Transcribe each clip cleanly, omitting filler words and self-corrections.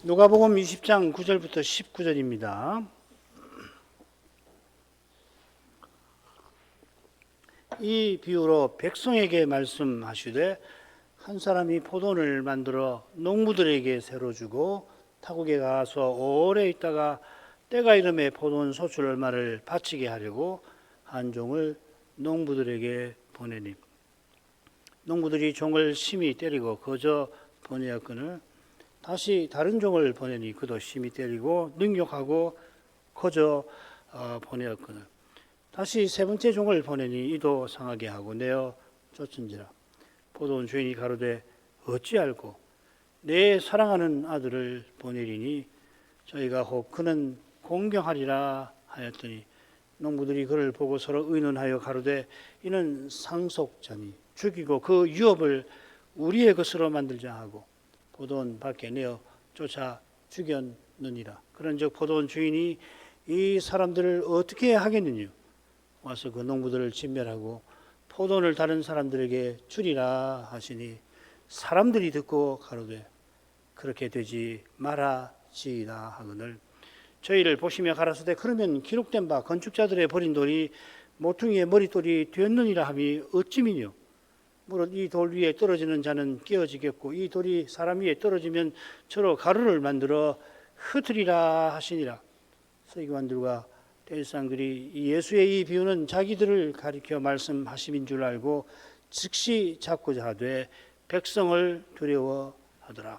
누가복음 20장 9절부터 19절입니다. 이 비유로 백성에게 말씀하시되 한 사람이 포도원을 만들어 농부들에게 새로 주고 타국에 가서 오래 있다가 때가 이름에 포도원 소출 얼마를 바치게 하려고 한 종을 농부들에게 보내니 농부들이 종을 심히 때리고 거저 보내었거늘 다시 다른 종을 보내니 그도 심히 때리고 능욕하고 거저 보내었거늘 다시 세 번째 종을 보내니 이도 상하게 하고 내어 쫓은지라. 포도원 주인이 가로되 어찌 알고 내 사랑하는 아들을 보내리니 저희가 혹 그는 공경하리라 하였더니 농부들이 그를 보고 서로 의논하여 가로되 이는 상속자니 죽이고 그 유업을 우리의 것으로 만들자 하고 포도원 밖에 내어 쫓아 죽였느니라. 그런즉 포도원 주인이 이 사람들을 어떻게 하겠느냐 와서 그 농부들을 진멸하고 포도원을 다른 사람들에게 주리라 하시니 사람들이 듣고 가로되 그렇게 되지 말아지이다 하거늘 저희를 보시며 가라사대 그러면 기록된 바 건축자들의 버린 돌이 모퉁이의 머릿돌이 되었느니라 함이 어찌미뇨. 무릇 이 돌 위에 떨어지는 자는 깨어지겠고 이 돌이 사람 위에 떨어지면 저로 가루를 만들어 흩으리라 하시니라. 서기관들과 대제사장들이 예수의 이 비유는 자기들을 가리켜 말씀하심인 줄 알고 즉시 잡고자 하되 백성을 두려워하더라.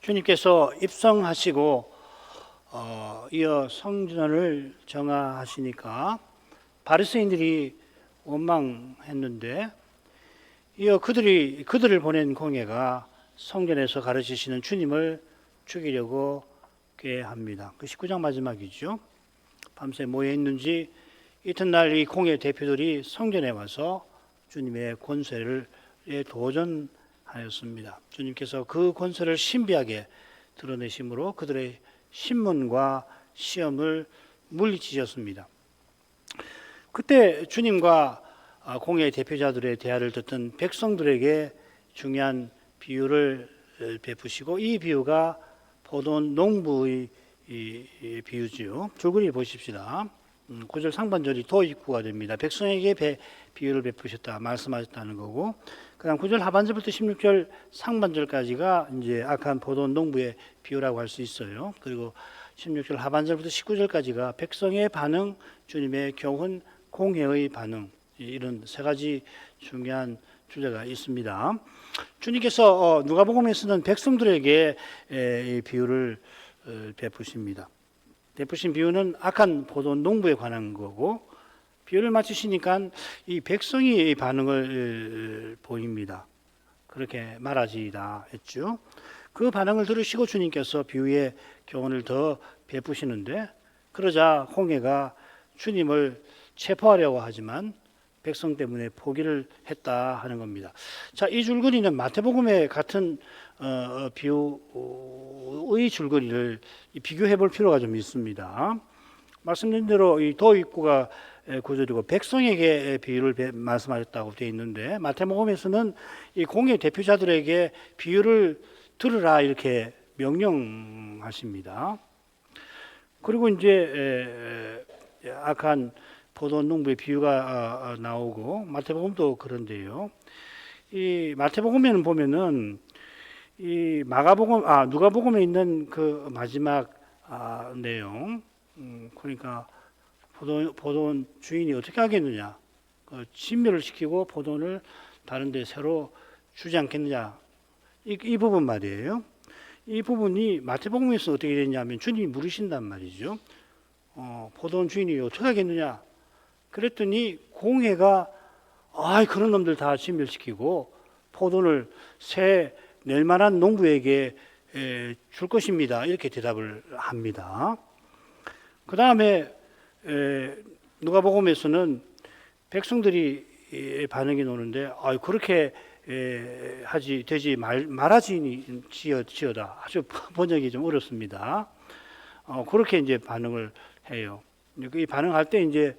주님께서 입성하시고 이어 성전을 정하시니까 바리새인들이 원망했는데 이어 그들을 보낸 공회가 성전에서 가르치시는 주님을 죽이려고 계합니다. 그 19장 마지막이죠. 밤새 모여 있는지 이튿날 이 공회 대표들이 성전에 와서 주님의 권세를 도전하였습니다. 주님께서 그 권세를 신비하게 드러내심으로 그들의 신문과 시험을 물리치셨습니다. 그때 주님과 공회 대표자들의 대화를 듣던 백성들에게 중요한 비유를 베푸시고 이 비유가 포도원 농부의 비유지요. 줄거리 보십시다. 9절 상반절이 도입구가 됩니다. 백성에게 비유를 베푸셨다 말씀하셨다는 거고, 그다음 9절 하반절부터 16절 상반절까지가 이제 악한 포도원 농부의 비유라고 할 수 있어요. 그리고 16절 하반절부터 19절까지가 백성의 반응, 주님의 교훈, 공회의 반응, 이런 세 가지 중요한 주제가 있습니다. 주님께서 누가복음에서는 백성들에게 이 비유를 베푸십니다. 베푸신 비유는 악한 포도원 농부에 관한 거고, 비유를 마치시니까 이 백성이 반응을 보입니다. 그렇게 말하지이다 했죠. 그 반응을 들으시고 주님께서 비유의 교훈을 더 베푸시는데, 그러자 홍해가 주님을 체포하려고 하지만 백성 때문에 포기를 했다 하는 겁니다. 자, 이 줄거리는 마태복음의 같은 비유의 줄거리를 비교해 볼 필요가 좀 있습니다. 말씀드린 대로 이 도입구가 구절이고 백성에게 비유를 말씀하셨다고 되어 있는데, 마태복음에서는 이 공회 대표자들에게 비유를 들으라 이렇게 명령하십니다. 그리고 이제 악한 포도원 농부의 비유가 나오고, 마태복음도 그런데요. 이 마태복음에는 보면은 이 누가복음에 있는 그 마지막 내용, 그러니까 포도원 주인이 어떻게 하겠느냐, 진멸을 시키고 포도원을 다른데 새로 주지 않겠느냐, 이 부분 말이에요. 이 부분이 마태복음에서 어떻게 되냐면 주님이 물으신단 말이죠. 포도원 주인이 어떻게 하겠느냐. 그랬더니 공회가 그런 놈들 다 진멸시키고 포도원을 새 낼 만한 농부에게 줄 것입니다. 이렇게 대답을 합니다. 그 다음에 누가복음에서는 백성들이 반응이 오는데 그렇게 되지 말아지이다. 아주 번역이 좀 어렵습니다. 그렇게 이제 반응을 해요. 이 반응할 때 이제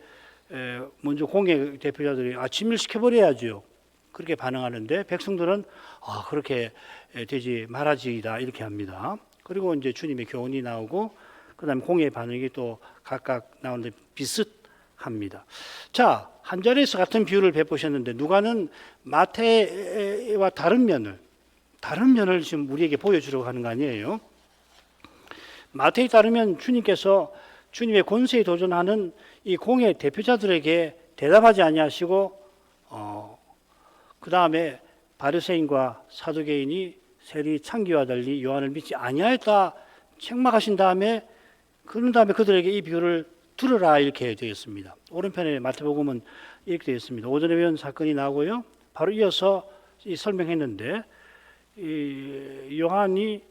먼저 공회 대표자들이 진멸시켜 버려야죠. 그렇게 반응하는데 백성들은 그렇게 되지 말아지이다 이렇게 합니다. 그리고 이제 주님의 교훈이 나오고 그다음에 공의 반응이 또 각각 나오는데 비슷합니다. 자, 한 자리에서 같은 비유를 베푸셨는데 누가는 마태와 다른 면을 지금 우리에게 보여주려고 하는 거 아니에요? 마태에 따르면 주님께서 주님의 권세에 도전하는 이 공의 대표자들에게 대답하지 아니하시고 그 다음에 바리새인과 사두개인이 세리 창기와 달리 요한을 믿지 아니하였다 책망하신 다음에 그런 다음에 그들에게 이 비유를 들으라 이렇게 되었습니다. 오른편에 마태복음은 이렇게 되어 있습니다. 오전에 배운 사건이 나오고요. 바로 이어서 설명했는데 이 요한이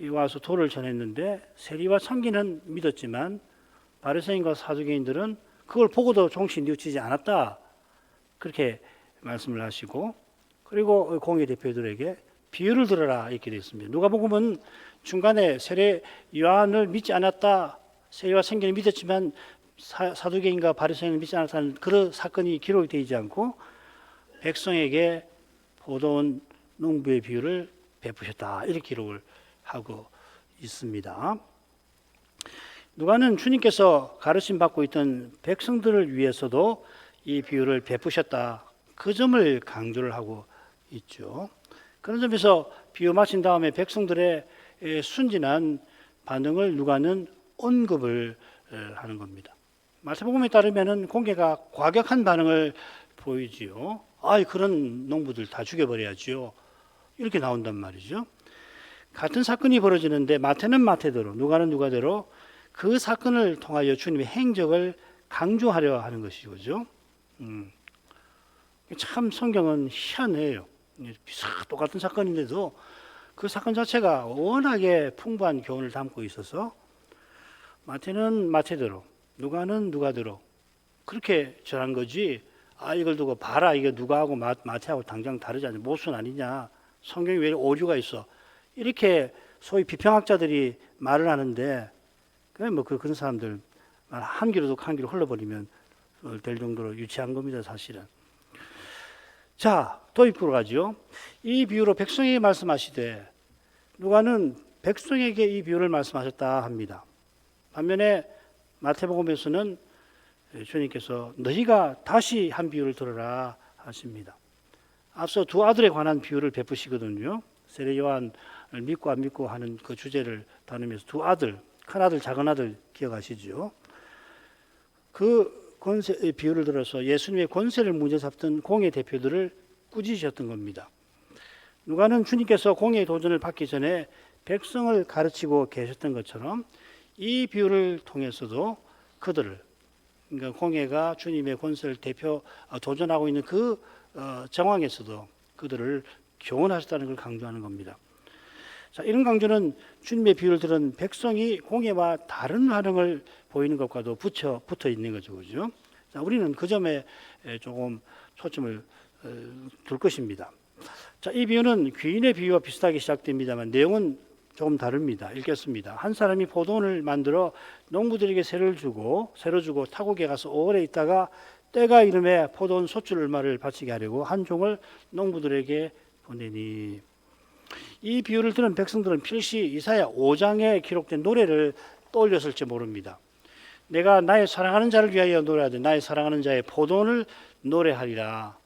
와서 도를 전했는데 세리와 창기는 믿었지만 바리새인과 사두개인들은 그걸 보고도 종시 뉘우치지 않았다 그렇게 말씀을 하시고 그리고 공의 대표들에게 비유를 들어라 이렇게 되어 있습니다. 누가복음은 중간에 세례 요한을 믿지 않았다 세리와 창기는 믿었지만 사두개인과 바리새인을 믿지 않았다는 그런 사건이 기록이 되지 않고 백성에게 포도원 농부의 비유를 베푸셨다 이렇게 기록을 하고 있습니다. 누가는 주님께서 가르침 받고 있던 백성들을 위해서도 이 비유를 베푸셨다 그 점을 강조를 하고 있죠. 그런 점에서 비유 마친 다음에 백성들의 순진한 반응을 누가는 언급을 하는 겁니다. 마태복음에 따르면은 공개가 과격한 반응을 보이지요. 그런 농부들 다 죽여버려야지요. 이렇게 나온단 말이죠. 같은 사건이 벌어지는데 마태는 마태대로 누가는 누가대로 그 사건을 통하여 주님의 행적을 강조하려 하는 것이죠. 참 성경은 희한해요. 똑같은 사건인데도 그 사건 자체가 워낙에 풍부한 교훈을 담고 있어서 마태는 마태대로 누가는 누가대로 그렇게 전한 거지. 이걸 두고 봐라 이게 누가하고 마태하고 당장 다르지 않냐 모순 아니냐 성경에 왜 오류가 있어 이렇게 소위 비평학자들이 말을 하는데 그런 사람들 한 귀로 듣고 한 귀로 흘러버리면 될 정도로 유치한 겁니다 사실은. 자, 도입부로 가죠. 이 비유로 백성에게 말씀하시되 누가는 백성에게 이 비유를 말씀하셨다 합니다. 반면에 마태복음에서는 주님께서 너희가 다시 한 비유를 들어라 하십니다. 앞서 두 아들에 관한 비유를 베푸시거든요. 세례 요한을 믿고 안 믿고 하는 그 주제를 다루면서 두 아들, 큰 아들, 작은 아들 기억하시죠? 그 권세 비유를 들어서 예수님의 권세를 문제 삼던 공의 대표들을 꾸짖으셨던 겁니다. 누가는 주님께서 공의 도전을 받기 전에 백성을 가르치고 계셨던 것처럼 이 비유를 통해서도 그들을 그러니까 공예가 주님의 권세를 도전하고 있는 그 정황에서도 그들을 교훈하셨다는 걸 강조하는 겁니다. 자, 이런 강조는 주님의 비유를 들은 백성이 공예와 다른 반응을 보이는 것과도 붙어 있는 거죠, 그죠? 자, 우리는 그 점에 조금 초점을 둘 것입니다. 자, 이 비유는 귀인의 비유와 비슷하게 시작됩니다만 내용은 조금 다릅니다. 읽겠습니다. 한 사람이 포도원을 만들어 농부들에게 세를 주고 타국에 가서 오래 있다가 때가 이름에 포도원 소출 얼마를 바치게 하려고 한 종을 농부들에게 보내니 이 비유를 들은 백성들은 필시 이사야 5장에 기록된 노래를 떠올렸을지 모릅니다. 내가 나의 사랑하는 자를 위하여 노래하되 나의 사랑하는 자의 포도원을 노래하리라.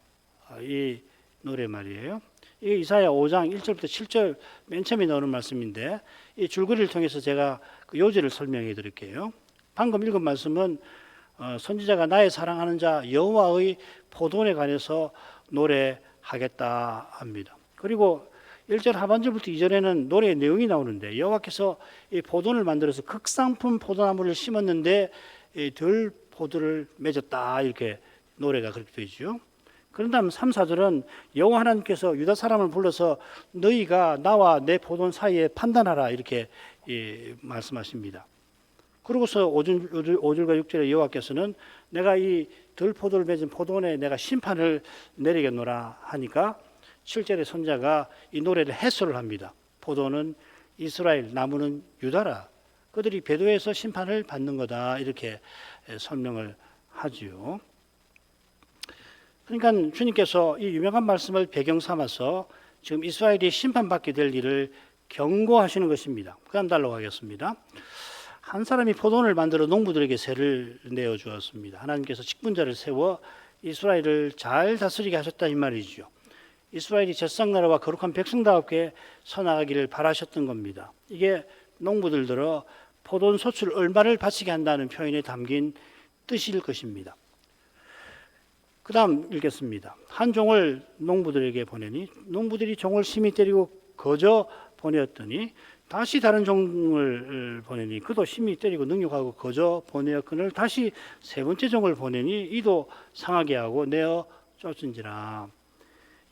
이 노래 말이에요. 이 이사야 5장 1절부터 7절 맨 처음에 나오는 말씀인데 이 줄거리를 통해서 제가 그 요지를 설명해 드릴게요. 방금 읽은 말씀은 선지자가 나의 사랑하는 자 여호와의 포도원에 관해서 노래하겠다 합니다. 그리고 1절 하반절부터 2절에는 노래의 내용이 나오는데 여호와께서 이 포도원을 만들어서 극상품 포도나무를 심었는데 덜 포도를 맺었다 이렇게 노래가 그렇게 되죠. 그런 다음 3, 4절은 여호와 하나님께서 유다 사람을 불러서 너희가 나와 내 포도원 사이에 판단하라 이렇게 말씀하십니다. 그러고서 5절과 6절에 여호와께서는 내가 이 덜 포도를 맺은 포도원에 내가 심판을 내리겠노라 하니까 7절의 선자가 이 노래를 해설을 합니다. 포도는 이스라엘, 나무는 유다라. 그들이 배도에서 심판을 받는 거다 이렇게 설명을 하지요. 그러니까 주님께서 이 유명한 말씀을 배경 삼아서 지금 이스라엘이 심판받게 될 일을 경고하시는 것입니다. 그 다음 달로 가겠습니다. 한 사람이 포도원을 만들어 농부들에게 세를 내어 주었습니다. 하나님께서 직분자를 세워 이스라엘을 잘 다스리게 하셨다 이 말이죠. 이스라엘이 제사장나라와 거룩한 백성다웠게 서나가기를 바라셨던 겁니다. 이게 농부들 들어 포도원 소출 얼마를 바치게 한다는 표현에 담긴 뜻일 것입니다. 그 다음 읽겠습니다. 한 종을 농부들에게 보내니 농부들이 종을 심히 때리고 거저 보내었더니 다시 다른 종을 보내니 그도 심히 때리고 능욕하고 거저 보내었거늘 다시 세 번째 종을 보내니 이도 상하게 하고 내어 쫓은지라.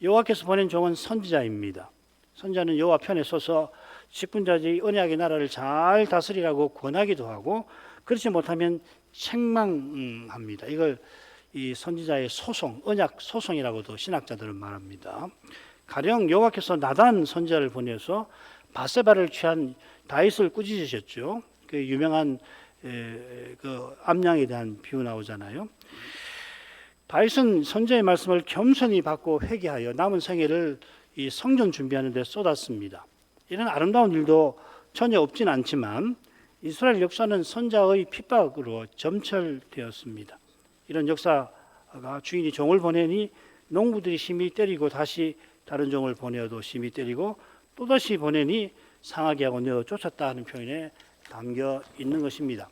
여호와께서 보낸 종은 선지자입니다. 선지자는 여호와 편에 서서 직분자들이 언약의 나라를 잘 다스리라고 권하기도 하고 그렇지 못하면 책망합니다. 이걸 이 선지자의 소송, 언약 소송이라고도 신학자들은 말합니다. 가령 여호와께서 나단 선지자를 보내서 바세바를 취한 다윗을 꾸짖으셨죠. 그 유명한 그 암양에 대한 비유 나오잖아요. 다윗은 선지자의 말씀을 겸손히 받고 회개하여 남은 생애를 이 성전 준비하는 데 쏟았습니다. 이런 아름다운 일도 전혀 없진 않지만 이스라엘 역사는 선지자의 핍박으로 점철되었습니다. 이런 역사가 주인이 종을 보내니 농부들이 심히 때리고 다시 다른 종을 보내어도 심히 때리고 또다시 보내니 상하게 하고 내어 쫓았다 하는 표현에 담겨 있는 것입니다.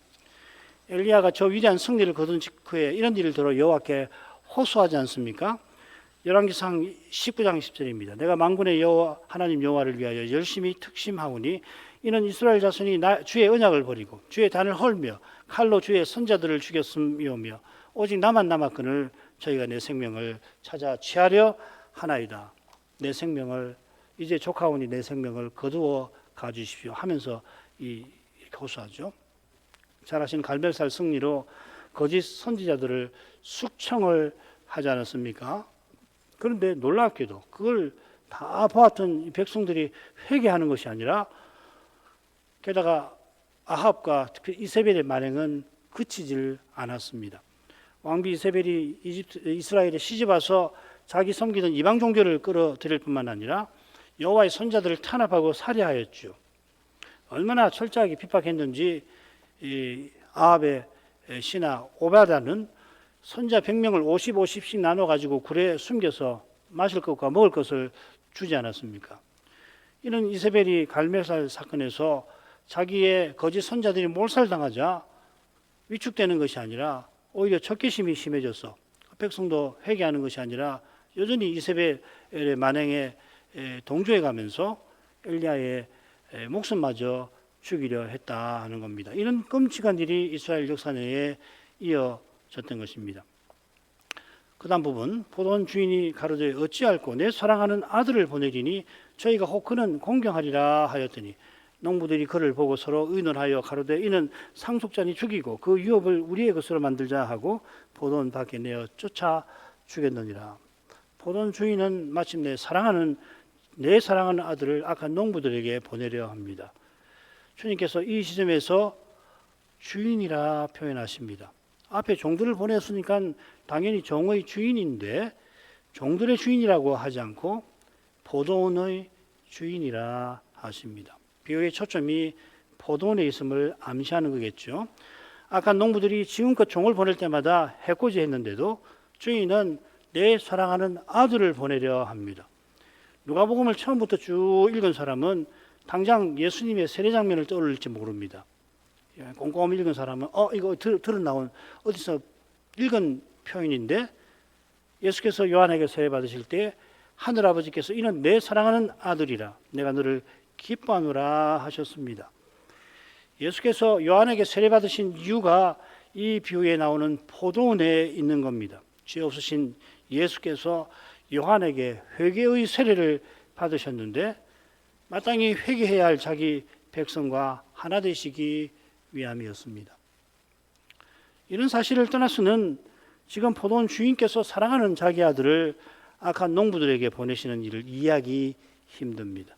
엘리야가 저 위대한 승리를 거둔 직후에 이런 일을 들어 여호와께 호소하지 않습니까? 열왕기상 19장 10절입니다. 내가 만군의 여호와 하나님 여호와를 위하여 열심히 특심하오니 이는 이스라엘 자손이 주의 언약을 버리고 주의 단을 헐며 칼로 주의 선자들을 죽였음이오며 오직 나만 남았거늘 저희가 내 생명을 찾아 취하려 하나이다. 내 생명을 이제 조카오니 내 생명을 거두어 가주십시오 하면서 이렇게 호소하죠. 잘 아시는 갈멜살 승리로 거짓 선지자들을 숙청을 하지 않았습니까? 그런데 놀랍게도 그걸 다 보았던 이 백성들이 회개하는 것이 아니라 게다가 아합과 특히 이세벨의 만행은 그치질 않았습니다. 왕비 이세벨이 이스라엘에 시집와서 자기 섬기던 이방 종교를 끌어들일 뿐만 아니라 여호와의 선자들을 탄압하고 살해하였죠. 얼마나 철저하게 핍박했는지 이 아합의 신하 오바다는 선자 100명을 50씩 나눠가지고 굴에 숨겨서 마실 것과 먹을 것을 주지 않았습니까? 이는 이세벨이 갈멜살 사건에서 자기의 거짓 선자들이 몰살당하자 위축되는 것이 아니라 오히려 적개심이 심해져서 백성도 회개하는 것이 아니라 여전히 이세벨의 만행에 동조해 가면서 엘리야의 목숨마저 죽이려 했다 하는 겁니다. 이런 끔찍한 일이 이스라엘 역사 내에 이어졌던 것입니다. 그 다음 부분, 포도원 주인이 가로되 어찌할꼬 내 사랑하는 아들을 보내리니 저희가 혹 그는 공경하리라 하였더니 농부들이 그를 보고 서로 의논하여 가로되 이는 상속자니 죽이고 그 유업을 우리의 것으로 만들자 하고 포도원 밖에 내어 쫓아 죽였느니라. 포도원 주인은 마침내 내 사랑하는 아들을 악한 농부들에게 보내려 합니다. 주님께서 이 시점에서 주인이라 표현하십니다. 앞에 종들을 보냈으니까 당연히 종의 주인인데 종들의 주인이라고 하지 않고 포도원의 주인이라 하십니다. 비유의 초점이 포도원에 있음을 암시하는 거겠죠. 악한 농부들이 지금껏 종을 보낼 때마다 해코지 했는데도 주인은 내 사랑하는 아들을 보내려 합니다. 누가복음을 처음부터 쭉 읽은 사람은 당장 예수님의 세례 장면을 떠올릴지 모릅니다. 꼼꼼히 읽은 사람은 이거 들어 나온 어디서 읽은 표현인데 예수께서 요한에게 세례 받으실 때 하늘아버지께서 이는 내 사랑하는 아들이라 내가 너를 기뻐하노라 하셨습니다. 예수께서 요한에게 세례 받으신 이유가 이 비유에 나오는 포도원에 있는 겁니다. 죄 없으신 예수께서 요한에게 회개의 세례를 받으셨는데 마땅히 회개해야 할 자기 백성과 하나 되시기 위함이었습니다. 이런 사실을 떠나서는 지금 포도원 주인께서 사랑하는 자기 아들을 악한 농부들에게 보내시는 일을 이해하기 힘듭니다.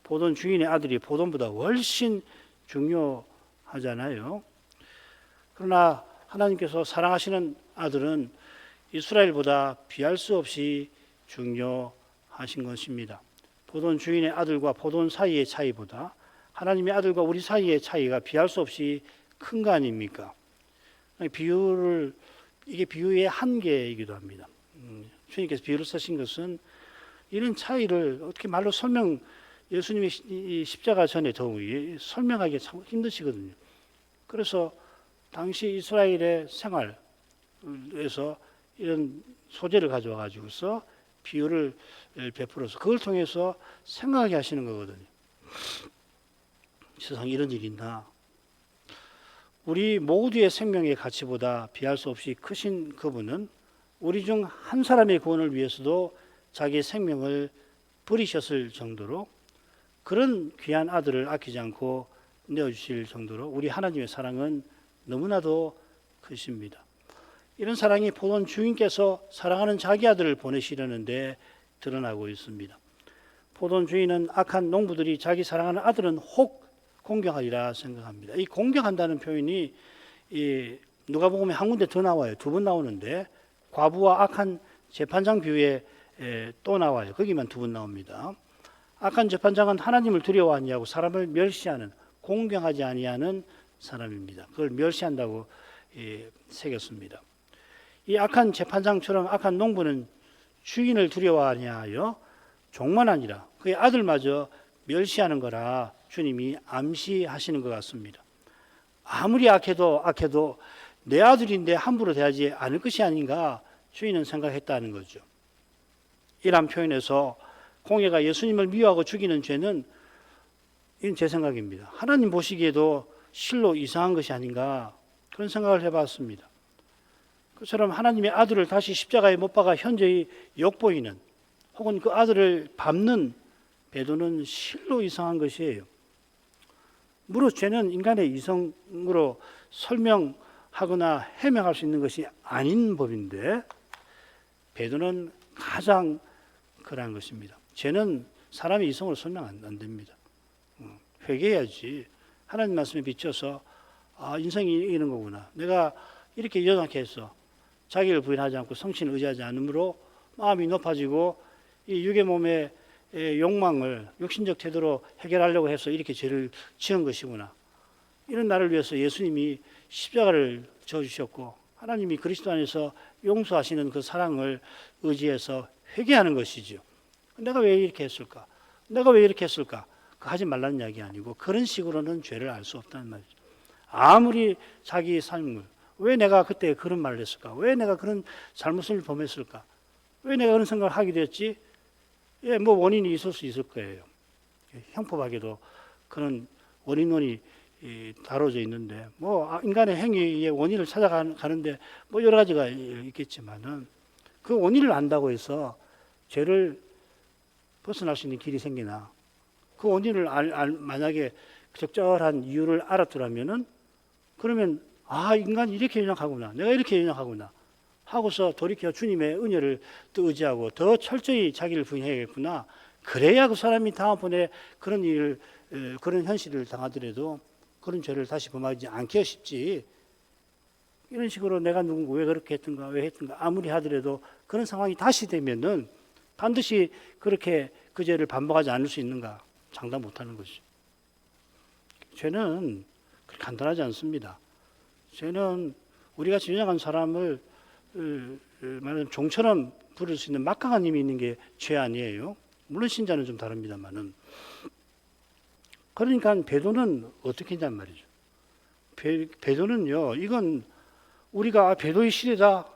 포도원 주인의 아들이 포도원보다 훨씬 중요하잖아요. 그러나 하나님께서 사랑하시는 아들은 이스라엘보다 비할 수 없이 중요하신 것입니다. 포도원 주인의 아들과 포도원 사이의 차이보다 하나님의 아들과 우리 사이의 차이가 비할 수 없이 큰 거 아닙니까? 이게 비유의 한계이기도 합니다. 주님께서 비유를 쓰신 것은 이런 차이를 어떻게 말로 예수님의 십자가 전에 더욱 설명하기 참 힘드시거든요. 그래서 당시 이스라엘의 생활에서 이런 소재를 가져와 가지고서 비유를 베풀어서 그걸 통해서 생각하게 하시는 거거든요. 세상에 이런 일이 있나? 우리 모두의 생명의 가치보다 비할 수 없이 크신 그분은 우리 중 한 사람의 구원을 위해서도 자기 생명을 버리셨을 정도로 그런 귀한 아들을 아끼지 않고 내어주실 정도로 우리 하나님의 사랑은 너무나도 크십니다. 이런 사랑이 포도원 주인께서 사랑하는 자기 아들을 보내시려는데 드러나고 있습니다. 포도원 주인은 악한 농부들이 자기 사랑하는 아들은 혹 공경하리라 생각합니다. 이 공경한다는 표현이 누가복음에 한 군데 더 나와요. 두 번 나오는데 과부와 악한 재판장 비유에 또 나와요. 거기만 두 번 나옵니다. 악한 재판장은 하나님을 두려워하지 않고 사람을 멸시하는, 공경하지 아니하는 사람입니다. 그걸 멸시한다고 새겼습니다. 이 악한 재판장처럼 악한 농부는 주인을 두려워하냐하여 종만 아니라 그의 아들마저 멸시하는 거라 주님이 암시하시는 것 같습니다. 아무리 악해도 내 아들인데 함부로 대하지 않을 것이 아닌가 주인은 생각했다는 거죠. 이런 표현에서 공예가 예수님을 미워하고 죽이는 죄는, 이건 제 생각입니다, 하나님 보시기에도 실로 이상한 것이 아닌가 그런 생각을 해봤습니다. 그처럼 하나님의 아들을 다시 십자가에 못 박아 현재의 욕보이는 혹은 그 아들을 밟는 배도는 실로 이상한 것이에요. 무릇 죄는 인간의 이성으로 설명하거나 해명할 수 있는 것이 아닌 법인데 배도는 가장 그러한 것입니다. 죄는 사람의 이성으로 설명 안 됩니다. 회개해야지. 하나님 말씀에 비춰서 인생이 이런 거구나. 내가 이렇게 연약해 했어. 자기를 부인하지 않고 성신을 의지하지 않으므로 마음이 높아지고 이 육의 몸의 욕망을 육신적 태도로 해결하려고 해서 이렇게 죄를 지은 것이구나. 이런 나를 위해서 예수님이 십자가를 져주셨고 하나님이 그리스도 안에서 용서하시는 그 사랑을 의지해서 회개하는 것이죠. 내가 왜 이렇게 했을까? 내가 왜 이렇게 했을까? 그거 하지 말라는 이야기 아니고 그런 식으로는 죄를 알 수 없다는 말이죠. 아무리 자기 삶을 왜 내가 그때 그런 말을 했을까? 왜 내가 그런 잘못을 범했을까? 왜 내가 그런 생각을 하게 됐지? 뭐 원인이 있을 수 있을 거예요. 형법학에도 그런 원인론이 다뤄져 있는데 뭐 인간의 행위의 원인을 찾아가는데 뭐 여러 가지가 있겠지만은 그 원인을 안다고 해서 죄를 벗어날 수 있는 길이 생기나 그 원인을 만약에 적절한 이유를 알았더라면은 그러면 인간이 이렇게 연약하구나, 내가 이렇게 연약하구나 하고서 돌이켜 주님의 은혜를 또 의지하고 더 철저히 자기를 부인해야겠구나. 그래야 그 사람이 다음번에 그런 현실을 당하더라도 그런 죄를 다시 범하지 않게 싶지. 이런 식으로 내가 누군가 왜 그렇게 했던가 왜 했던가 아무리 하더라도 그런 상황이 다시 되면은 반드시 그렇게 그 죄를 반복하지 않을 수 있는가 장담 못하는 것이죠. 죄는 그렇게 간단하지 않습니다. 죄는 우리같이 연약한 사람을 말하자면 종처럼 부를 수 있는 막강한 힘이 있는 게 죄 아니에요. 물론 신자는 좀 다릅니다만은. 그러니까 배도는 어떻게 했냔 말이죠. 배도는요, 이건 우리가 배도의 시대다.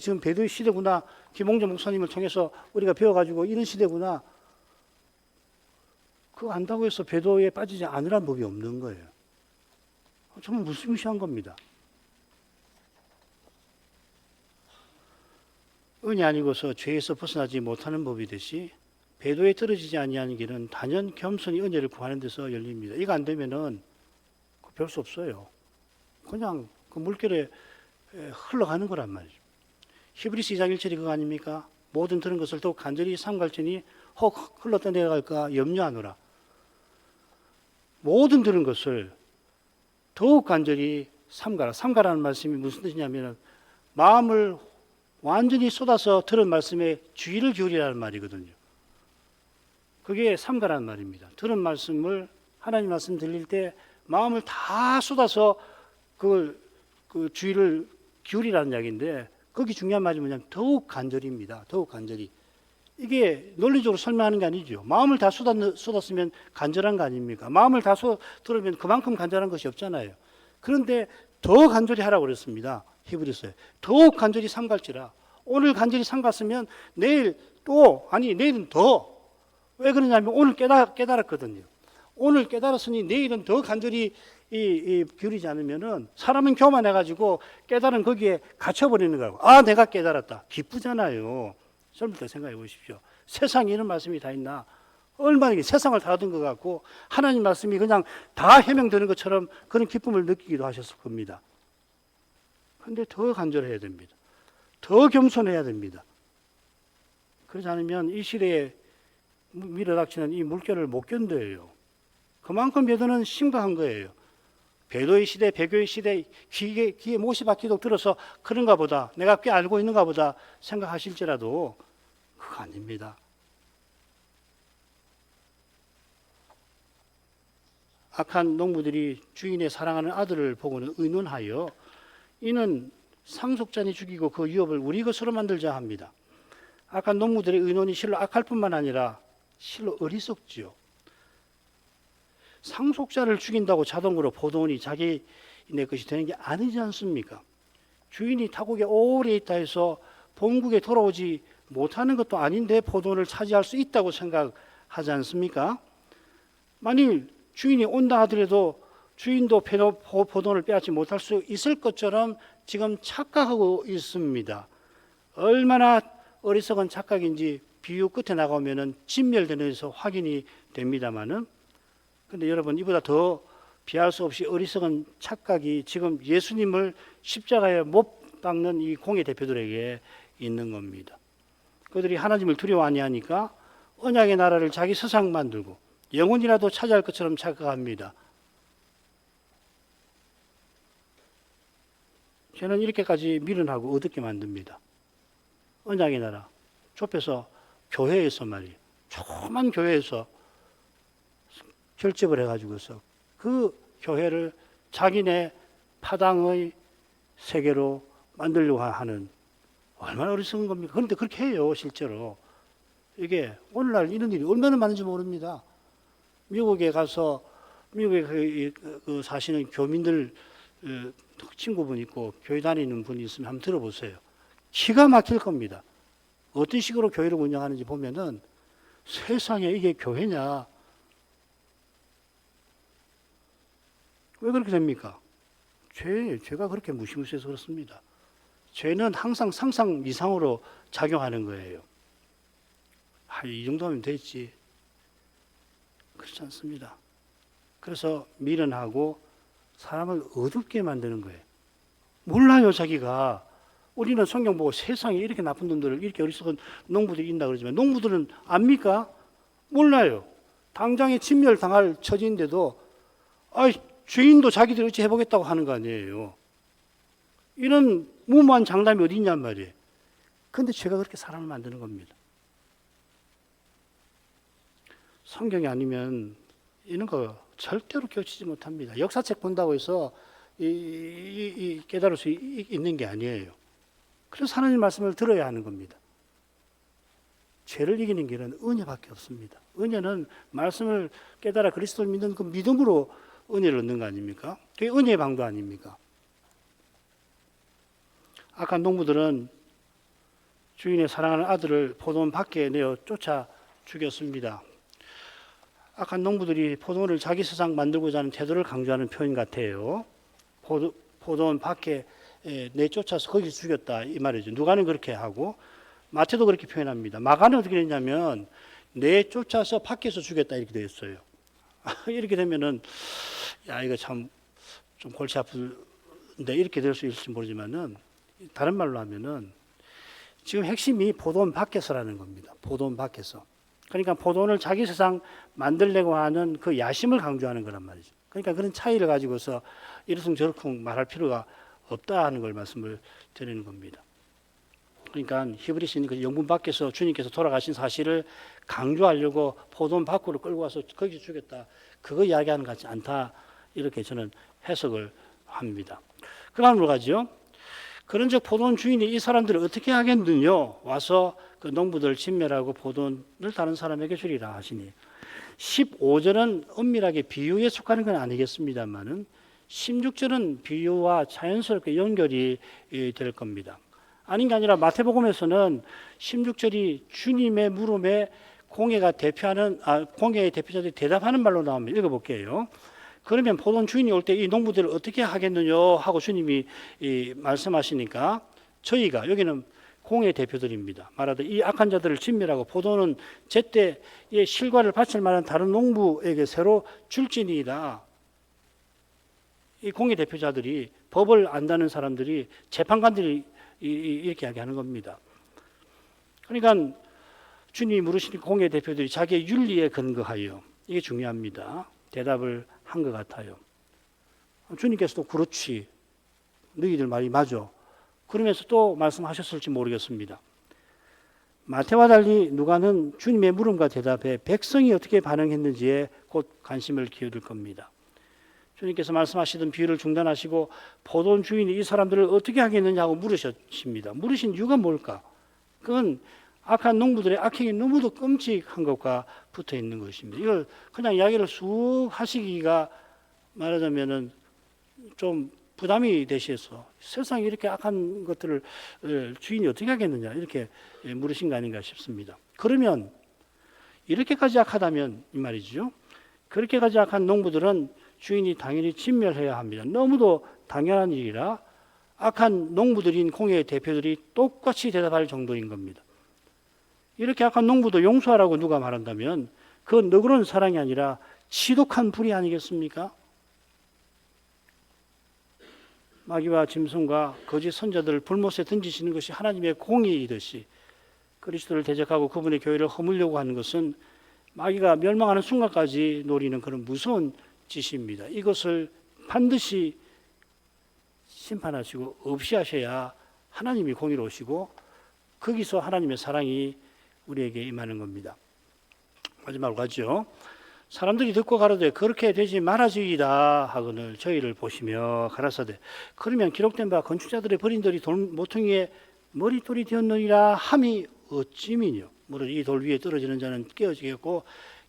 지금 배도의 시대구나. 김홍재 목사님을 통해서 우리가 배워가지고 이런 시대구나. 그거 안다고 해서 배도에 빠지지 않으라는 법이 없는 거예요. 정말 무시무시한 겁니다. 은이 아니고서 죄에서 벗어나지 못하는 법이듯이 배도에 떨어지지 아니하는 길은 단연 겸손히 은혜를 구하는 데서 열립니다. 이거 안 되면은 별 수 없어요. 그냥 그 물결에 흘러가는 거란 말이죠. 히브리서 2장 1절이 그거 아닙니까? 모든 들은 것을 더욱 간절히 삼갈지니 혹 흘렀다 내려갈까 염려하노라. 모든 들은 것을 더욱 간절히 삼가라. 삼가라는 말씀이 무슨 뜻이냐면 마음을 완전히 쏟아서 들은 말씀에 주의를 기울이라는 말이거든요. 그게 삼가라는 말입니다. 들은 말씀을 하나님 말씀 들릴 때 마음을 다 쏟아서 그 주의를 기울이라는 이야기인데 거기 중요한 말이 뭐냐면 더욱 간절히입니다. 더욱 간절히. 이게 논리적으로 설명하는 게 아니죠. 마음을 다 쏟았으면 간절한 거 아닙니까? 마음을 다 들으면 그만큼 간절한 것이 없잖아요. 그런데 더 간절히 하라고 그랬습니다. 히브리서에. 더욱 간절히 삼갈지라. 오늘 간절히 삼갔으면 내일 또, 아니 내일은 더. 왜 그러냐면 오늘 깨달았거든요. 오늘 깨달았으니 내일은 더 간절히 기울이지 않으면은 사람은 교만해가지고 깨달은 거기에 갇혀버리는 거고. 아, 내가 깨달았다. 기쁘잖아요. 좀더 생각해 보십시오. 세상에 이런 말씀이 다 있나? 얼마나 세상을 다 얻은 것 같고 하나님 말씀이 그냥 다 해명되는 것처럼 그런 기쁨을 느끼기도 하셨을 겁니다. 그런데 더 간절해야 됩니다. 더 겸손해야 됩니다. 그렇지 않으면 이 시대에 밀어닥치는 이 물결을 못 견뎌요. 그만큼 배도는 심각한 거예요. 배도의 시대, 배교의 시대, 귀에 못이 박히도록 들어서 그런가 보다, 내가 꽤 알고 있는가 보다 생각하실지라도 그거 아닙니다. 악한 농부들이 주인의 사랑하는 아들을 보고는 의논하여 이는 상속자니 죽이고 그 유업을 우리 것으로 만들자 합니다. 악한 농부들의 의논이 실로 악할 뿐만 아니라 실로 어리석지요. 상속자를 죽인다고 자동으로 포도원이 자기네 것이 되는 게 아니지 않습니까? 주인이 타국에 오래 있다 해서 본국에 돌아오지 못하는 것도 아닌데 포도원을 차지할 수 있다고 생각하지 않습니까? 만일 주인이 온다 하더라도 주인도 포도원을 빼앗지 못할 수 있을 것처럼 지금 착각하고 있습니다. 얼마나 어리석은 착각인지 비유 끝에 나가면은 진멸되는 데서 확인이 됩니다만은, 근데 여러분 이보다 더 비할 수 없이 어리석은 착각이 지금 예수님을 십자가에 못 박는 이 공예 대표들에게 있는 겁니다. 그들이 하나님을 두려워 아니하니까 언약의 나라를 자기 세상 만들고 영혼이라도 차지할 것처럼 착각합니다. 저는 이렇게까지 미련하고 어둡게 만듭니다. 언약의 나라 좁혀서 교회에서 말이에요. 조그만 교회에서 결집을 해가지고서 그 교회를 자기네 파당의 세계로 만들려고 하는, 얼마나 어리석은 겁니까? 그런데 그렇게 해요, 실제로. 이게 오늘날 이런 일이 얼마나 많은지 모릅니다. 미국에 가서 미국에 사시는 교민들 친구분 있고 교회 다니는 분이 있으면 한번 들어보세요. 기가 막힐 겁니다. 어떤 식으로 교회를 운영하는지 보면은 세상에 이게 교회냐? 왜 그렇게 됩니까? 죄가 그렇게 무시무시해서 그렇습니다. 죄는 항상 상상 이상으로 작용하는 거예요. 이 정도면 됐지. 그렇지 않습니다. 그래서 미련하고 사람을 어둡게 만드는 거예요. 몰라요, 자기가. 우리는 성경 보고 세상에 이렇게 나쁜 놈들을, 이렇게 어리석은 농부들이 있다 그러지만 농부들은 압니까? 몰라요. 당장에 진멸당할 처지인데도 주인도 자기들 어찌 해보겠다고 하는 거 아니에요. 이런 무모한 장담이 어디 있냔 말이에요. 그런데 죄가 그렇게 사람을 만드는 겁니다. 성경이 아니면 이런 거 절대로 겹치지 못합니다. 역사책 본다고 해서 깨달을 수 있는 게 아니에요. 그래서 하나님 말씀을 들어야 하는 겁니다. 죄를 이기는 길은 은혜밖에 없습니다. 은혜는 말씀을 깨달아 그리스도를 믿는 그 믿음으로 은혜를 얻는 거 아닙니까? 그게 은혜의 방도 아닙니까? 악한 농부들은 주인의 사랑하는 아들을 포도원 밖에 내어 쫓아 죽였습니다. 악한 농부들이 포도원을 자기 세상 만들고자 하는 태도를 강조하는 표현 같아요. 포도원 밖에 내쫓아서 거기서 죽였다 이 말이죠. 누가는 그렇게 하고 마태도 그렇게 표현합니다. 마가는 어떻게 됐냐면 내쫓아서 밖에서 죽였다 이렇게 되어 있어요. 이렇게 되면은 이거 참 좀 골치 아픈데 이렇게 될 수 있을지 모르지만은 다른 말로 하면은 지금 핵심이 포도원 밖에서라는 겁니다. 포도원 밖에서. 그러니까 포도원을 자기 세상 만들려고 하는 그 야심을 강조하는 거란 말이죠. 그러니까 그런 차이를 가지고서 이러쿵저러쿵 말할 필요가 없다 하는 걸 말씀을 드리는 겁니다. 그러니까 히브리신 그 영분 밖에서 주님께서 돌아가신 사실을 강조하려고 포도원 밖으로 끌고 와서 거기서 죽였다. 그거 이야기하는 것 같지 않다. 이렇게 저는 해석을 합니다. 그 다음으로 가죠. 그런즉 포도원 주인이 이 사람들을 어떻게 하겠느냐. 와서 그 농부들 진멸하고 포도원을 다른 사람에게 주리라 하시니 15절은 엄밀하게 비유에 속하는 건 아니겠습니다만은 16절은 비유와 자연스럽게 연결이 될 겁니다. 아닌 게 아니라 마태복음에서는 16절이 주님의 물음에 공예의 대표자들이 대답하는 말로 나옵니다. 읽어볼게요. 그러면 포도원 주인이 올 때 이 농부들을 어떻게 하겠느냐 하고 주님이 말씀하시니까 저희가 여기는 공의 대표들입니다. 말하되 이 악한 자들을 진멸하고 포도는 제때의 실과를 바칠 만한 다른 농부에게 새로 줄지니이다. 이 공의 대표자들이 법을 안다는 사람들이 재판관들이 이렇게 이야기하는 겁니다. 그러니까 주님이 물으신 공의 대표들이 자기의 윤리에 근거하여 이게 중요합니다. 대답을 한 것 같아요. 주님께서도 그렇지. 너희들 말이 맞아. 그러면서 또 말씀하셨을지 모르겠습니다. 마태와 달리 누가는 주님의 물음과 대답에 백성이 어떻게 반응했는지에 곧 관심을 기울일 겁니다. 주님께서 말씀하시던 비유를 중단하시고 포도원 주인이 이 사람들을 어떻게 하겠느냐고 물으십니다. 물으신 이유가 뭘까? 그건 악한 농부들의 악행이 너무도 끔찍한 것과 붙어 있는 것입니다. 이걸 그냥 이야기를 쑥 하시기가 말하자면은 좀 부담이 되셔서 세상에 이렇게 악한 것들을 주인이 어떻게 하겠느냐 이렇게 물으신 거 아닌가 싶습니다. 그러면 이렇게까지 악하다면 이 말이죠. 그렇게까지 악한 농부들은 주인이 당연히 진멸해야 합니다. 너무도 당연한 일이라 악한 농부들인 공예의 대표들이 똑같이 대답할 정도인 겁니다. 이렇게 악한 농부도 용서하라고 누가 말한다면 그건 너그러운 사랑이 아니라 지독한 불의 아니겠습니까? 마귀와 짐승과 거짓 선자들을 불못에 던지시는 것이 하나님의 공의이듯이 그리스도를 대적하고 그분의 교회를 허물려고 하는 것은 마귀가 멸망하는 순간까지 노리는 그런 무서운 짓입니다. 이것을 반드시 심판하시고 없이 하셔야 하나님이 공의로우시고 거기서 하나님의 사랑이 우리에게 임하는 겁니다. 마지막으로 가죠. 사람들이 듣고 가로되 그렇게 되지 말아주이다 하거늘 저희를 보시며 가라사대 그러면 기록된 바 건축자들의 버린 돌이 모퉁이에 머릿돌이 되었느니라 함이 어찌미뇨. 무릇 이 돌 위에 떨어지는 자는 깨어지겠고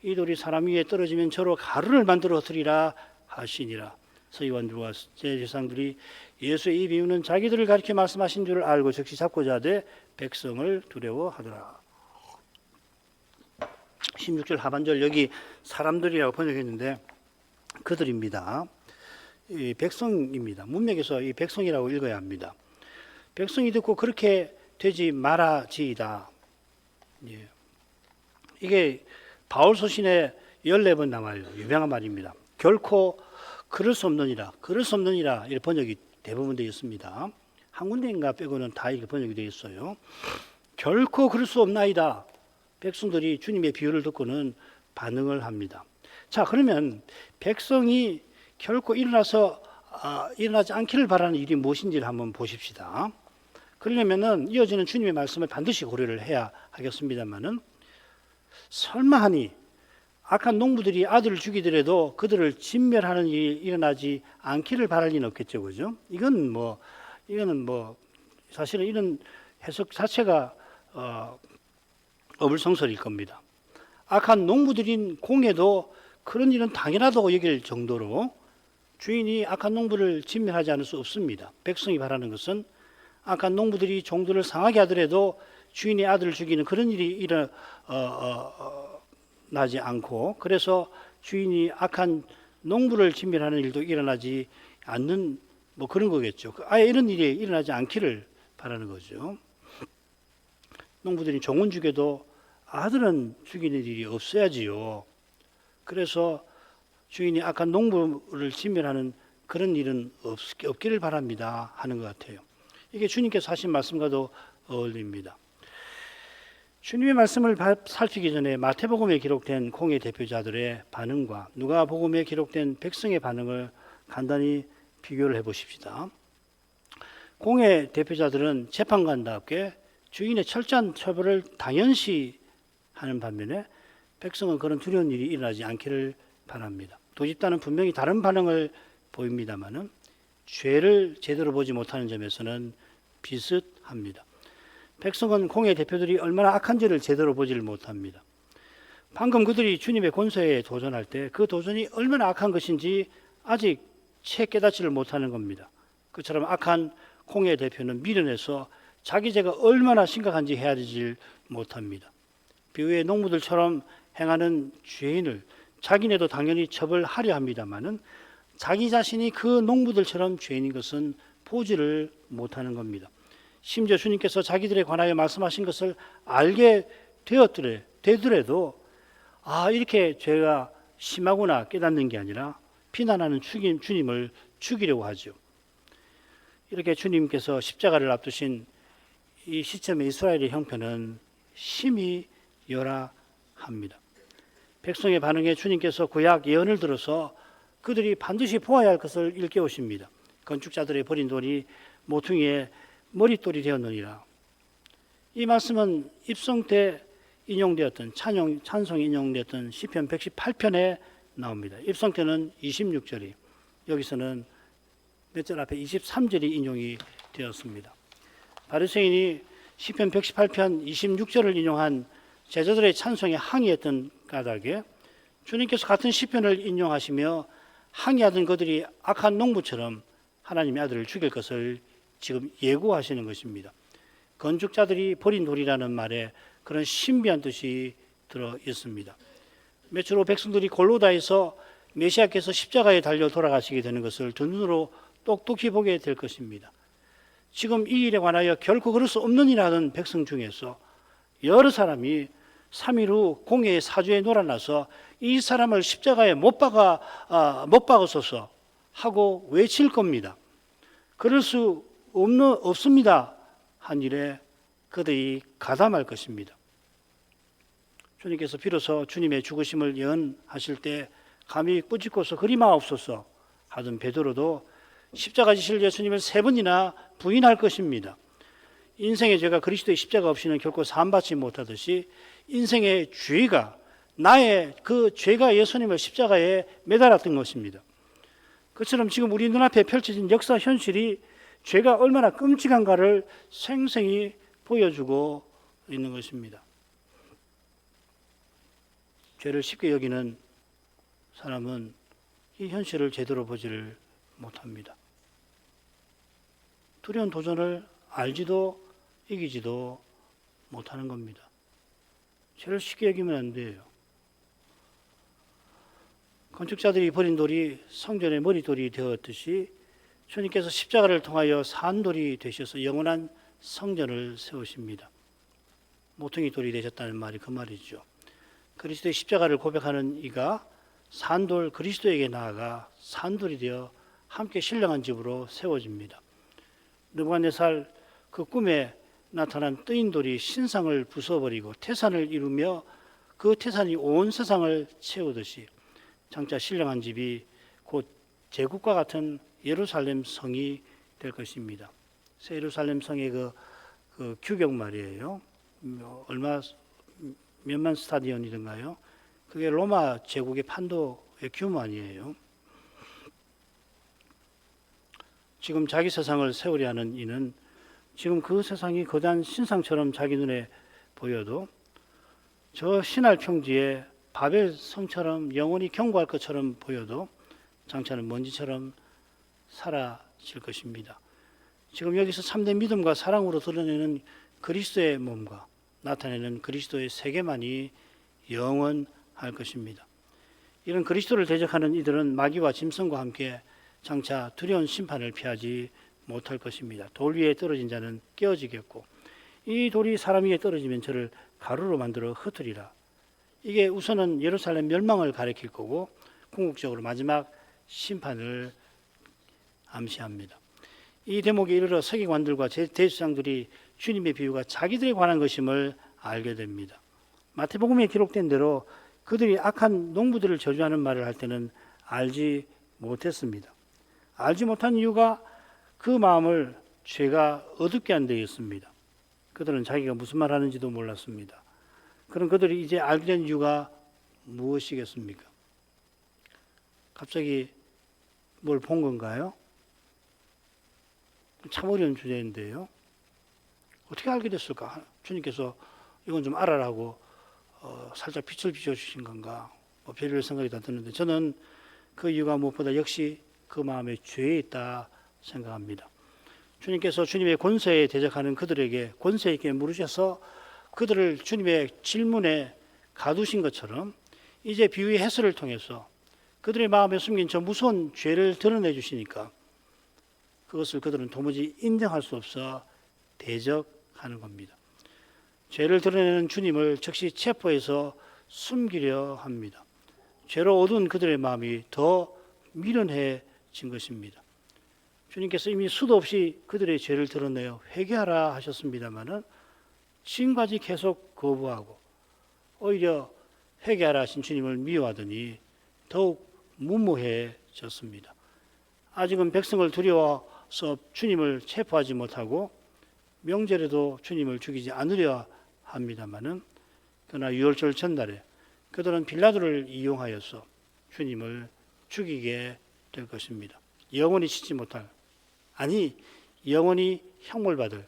이 돌이 사람 위에 떨어지면 저로 가루를 만들어 흩으리라 하시니라. 서기관들과 제사장들이 예수의 이 비유는 자기들을 가리켜 말씀하신 줄을 알고 즉시 잡고자 하되 백성을 두려워하더라. 16절 하반절 여기 사람들이라고 번역했는데 그들입니다. 이 백성입니다. 문맥에서 이 백성이라고 읽어야 합니다. 백성이 듣고 그렇게 되지 말아지이다. 예. 이게 바울 서신에 14번 나와요. 유명한 말입니다. 결코 그럴 수 없느니라. 그럴 수 없느니라. 이렇게 번역이 대부분 되어 있습니다. 한 군데인가 빼고는 다 이렇게 번역이 되어 있어요. 결코 그럴 수 없나이다. 백성들이 주님의 비유를 듣고는 반응을 합니다. 자, 그러면 백성이 결코 일어나지 않기를 바라는 일이 무엇인지를 한번 보십시다. 그러려면은 이어지는 주님의 말씀을 반드시 고려를 해야 하겠습니다만은 설마 하니 악한 농부들이 아들을 죽이더라도 그들을 진멸하는 일이 일어나지 않기를 바랄 리는 없겠죠, 그죠? 이거는 뭐 사실은 이런 해석 자체가 어불성설일 겁니다. 악한 농부들인 공에도 그런 일은 당연하다고 여길 정도로 주인이 악한 농부를 진멸하지 않을 수 없습니다. 백성이 바라는 것은 악한 농부들이 종들을 상하게 하더라도 주인의 아들을 죽이는 그런 일이 일어나지 않고 그래서 주인이 악한 농부를 진멸하는 일도 일어나지 않는 뭐 그런 거겠죠. 아예 이런 일이 일어나지 않기를 바라는 거죠. 농부들이 종은 죽여도 아들은 죽이는 일이 없어야지요. 그래서 주인이 악한 농부를 진멸하는 그런 일은 없기를 바랍니다 하는 것 같아요. 이게 주님께서 하신 말씀과도 어울립니다. 주님의 말씀을 살피기 전에 마태복음에 기록된 공의 대표자들의 반응과 누가복음에 기록된 백성의 반응을 간단히 비교를 해보십시다. 공의 대표자들은 재판관답게 주인의 철저한 처벌을 당연시 하는 반면에 백성은 그런 두려운 일이 일어나지 않기를 바랍니다. 두 집단은 분명히 다른 반응을 보입니다만은 죄를 제대로 보지 못하는 점에서는 비슷합니다. 백성은 공의 대표들이 얼마나 악한 죄를 제대로 보지를 못합니다. 방금 그들이 주님의 권세에 도전할 때 그 도전이 얼마나 악한 것인지 아직 채 깨닫지를 못하는 겁니다. 그처럼 악한 공의 대표는 미련해서 자기 죄가 얼마나 심각한지 헤아리질 못합니다. 비유의 농부들처럼 행하는 죄인을 자기네도 당연히 처벌하려 합니다마는 자기 자신이 그 농부들처럼 죄인인 것은 보지를 못하는 겁니다. 심지어 주님께서 자기들에 관하여 말씀하신 것을 알게 되더라도 이렇게 죄가 심하구나 깨닫는 게 아니라 비난하는 주님을 죽이려고 하죠. 이렇게 주님께서 십자가를 앞두신 이 시점에 이스라엘의 형편은 심히 열악합니다. 백성의 반응에 주님께서 구약 예언을 들어서 그들이 반드시 보아야 할 것을 일깨우십니다. 건축자들의 버린 돌이 모퉁이의 머릿돌이 되었느니라. 이 말씀은 입성 때 인용되었던 찬송이 인용되었던 시편 118편에 나옵니다. 입성 때는 26절이, 여기서는 몇 절 앞에 23절이 인용이 되었습니다. 바리새인이 시편 118편 26절을 인용한 제자들의 찬송에 항의했던 까닭에 주님께서 같은 시편을 인용하시며 항의하던 그들이 악한 농부처럼 하나님의 아들을 죽일 것을 지금 예고하시는 것입니다. 건축자들이 버린 돌이라는 말에 그런 신비한 뜻이 들어 있습니다. 며칠 후 백성들이 골로다에서 메시아께서 십자가에 달려 돌아가시게 되는 것을 두 눈으로 똑똑히 보게 될 것입니다. 지금 이 일에 관하여 결코 그럴 수 없는 일 하는 백성 중에서 여러 사람이 3일 후 공회의 사주에 놀아나서 이 사람을 십자가에 못 박으소서 하고 외칠 겁니다. 그럴 수 없습니다 한 일에 그들이 가담할 것입니다. 주님께서 비로소 주님의 죽으심을 예언하실 때 감히 꾸짖고서 그리 마옵소서 하던 베드로도 십자가 지실 예수님을 3번이나 부인할 것입니다. 인생의 죄가 그리스도의 십자가 없이는 결코 사함받지 못하듯이 인생의 죄가, 나의 그 죄가 예수님을 십자가에 매달았던 것입니다. 그처럼 지금 우리 눈앞에 펼쳐진 역사 현실이 죄가 얼마나 끔찍한가를 생생히 보여주고 있는 것입니다. 죄를 쉽게 여기는 사람은 이 현실을 제대로 보지를 못합니다. 두려운 도전을 알지도 이기지도 못하는 겁니다. 죄를 쉽게 여기면 안 돼요. 건축자들이 버린 돌이 성전의 머릿돌이 되었듯이 주님께서 십자가를 통하여 산돌이 되셔서 영원한 성전을 세우십니다. 모퉁이 돌이 되셨다는 말이 그 말이죠. 그리스도의 십자가를 고백하는 이가 산돌 그리스도에게 나아가 산돌이 되어 함께 신령한 집으로 세워집니다. 느부갓네살 그 꿈에 나타난 뜨인 돌이 신상을 부숴버리고 태산을 이루며 그 태산이 온 세상을 채우듯이 장차 신령한 집이 곧 제국과 같은 예루살렘 성이 될 것입니다. 새 예루살렘 성의 그 규격 말이에요. 몇만 스타디온이던가요? 그게 로마 제국의 판도의 규모 아니에요. 지금 자기 세상을 세우려 하는 이는 지금 그 세상이 거대한 신상처럼 자기 눈에 보여도 저 신할 평지에 바벨 성처럼 영원히 경고할 것처럼 보여도 장차는 먼지처럼 사라질 것입니다. 지금 여기서 참된 믿음과 사랑으로 드러내는 그리스도의 몸과 나타내는 그리스도의 세계만이 영원할 것입니다. 이런 그리스도를 대적하는 이들은 마귀와 짐승과 함께 장차 두려운 심판을 피하지 못할 것입니다. 돌 위에 떨어진 자는 깨어지겠고 이 돌이 사람 위에 떨어지면 저를 가루로 만들어 흩으리라. 이게 우선은 예루살렘 멸망을 가리킬 거고 궁극적으로 마지막 심판을 암시합니다. 이 대목에 이르러 서기관들과 대제사장들이 주님의 비유가 자기들에 관한 것임을 알게 됩니다. 마태복음에 기록된 대로 그들이 악한 농부들을 저주하는 말을 할 때는 알지 못했습니다. 알지 못한 이유가 그 마음을 죄가 어둡게 한 데였습니다. 그들은 자기가 무슨 말 하는지도 몰랐습니다. 그럼 그들이 이제 알게 된 이유가 무엇이겠습니까? 갑자기 뭘 본 건가요? 참 어려운 주제인데요. 어떻게 알게 됐을까? 주님께서 이건 좀 알아라고 살짝 빛을 비춰주신 건가? 별별 생각이 다 드는데 저는 그 이유가 무엇보다 역시 그 마음에 죄에 있다 생각합니다. 주님께서 주님의 권세에 대적하는 그들에게 권세 있게 물으셔서 그들을 주님의 질문에 가두신 것처럼 이제 비유의 해설을 통해서 그들의 마음에 숨긴 저 무서운 죄를 드러내 주시니까 그것을 그들은 도무지 인정할 수 없어 대적하는 겁니다. 죄를 드러내는 주님을 즉시 체포해서 숨기려 합니다. 죄로 어두운 그들의 마음이 더 미련해진 것입니다. 주님께서 이미 수도 없이 그들의 죄를 드러내어 회개하라 하셨습니다마는 지금까지 계속 거부하고 오히려 회개하라 하신 주님을 미워하더니 더욱 무모해졌습니다. 아직은 백성을 두려워서 주님을 체포하지 못하고 명절에도 주님을 죽이지 않으려 합니다마는 그러나 유월절 전날에 그들은 빌라도를 이용하여서 주님을 죽이게 될 것입니다. 영원히 치지 못할, 아니 영원히 형벌받을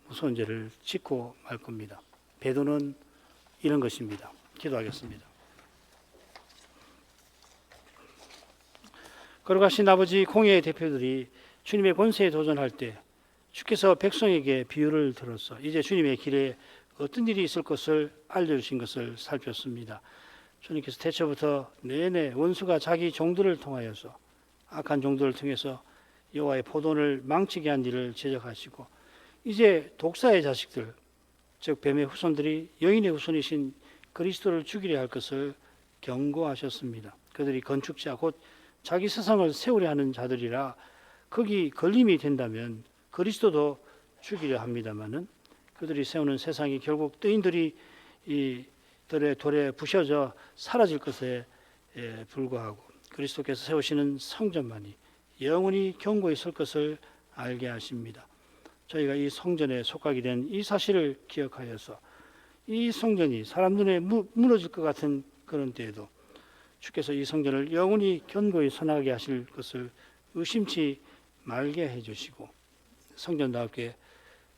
무서운 죄를 짓고 말 겁니다. 배도는 이런 것입니다. 기도하겠습니다. 거룩하신 아버지, 공예의 대표들이 주님의 권세에 도전할 때 주께서 백성에게 비유를 들어서 이제 주님의 길에 어떤 일이 있을 것을 알려주신 것을 살폈습니다. 주님께서 태초부터 내내 원수가 자기 종들을 통하여서 악한 종들을 통해서 여호와의 포도원을 망치게 한 일을 지적하시고 이제 독사의 자식들, 즉 뱀의 후손들이 여인의 후손이신 그리스도를 죽이려 할 것을 경고하셨습니다. 그들이 건축자 곧 자기 세상을 세우려 하는 자들이라 거기 걸림이 된다면 그리스도도 죽이려 합니다마는 그들이 세우는 세상이 결국 뜨인들이 이 돌에 부셔져 사라질 것에 불과하고 그리스도께서 세우시는 성전만이 영원히 견고히 설 것을 알게 하십니다. 저희가 이 성전에 속하게 된 이 사실을 기억하여서 이 성전이 사람 눈에 무너질 것 같은 그런 때에도 주께서 이 성전을 영원히 견고히 선하게 하실 것을 의심치 말게 해주시고 성전답게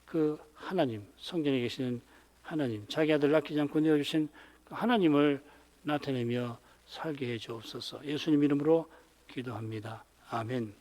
그 하나님, 성전에 계시는 하나님, 자기 아들 아끼지 않고 내어주신 그 하나님을 나타내며 살게 해 주옵소서. 예수님 이름으로 기도합니다. 아멘.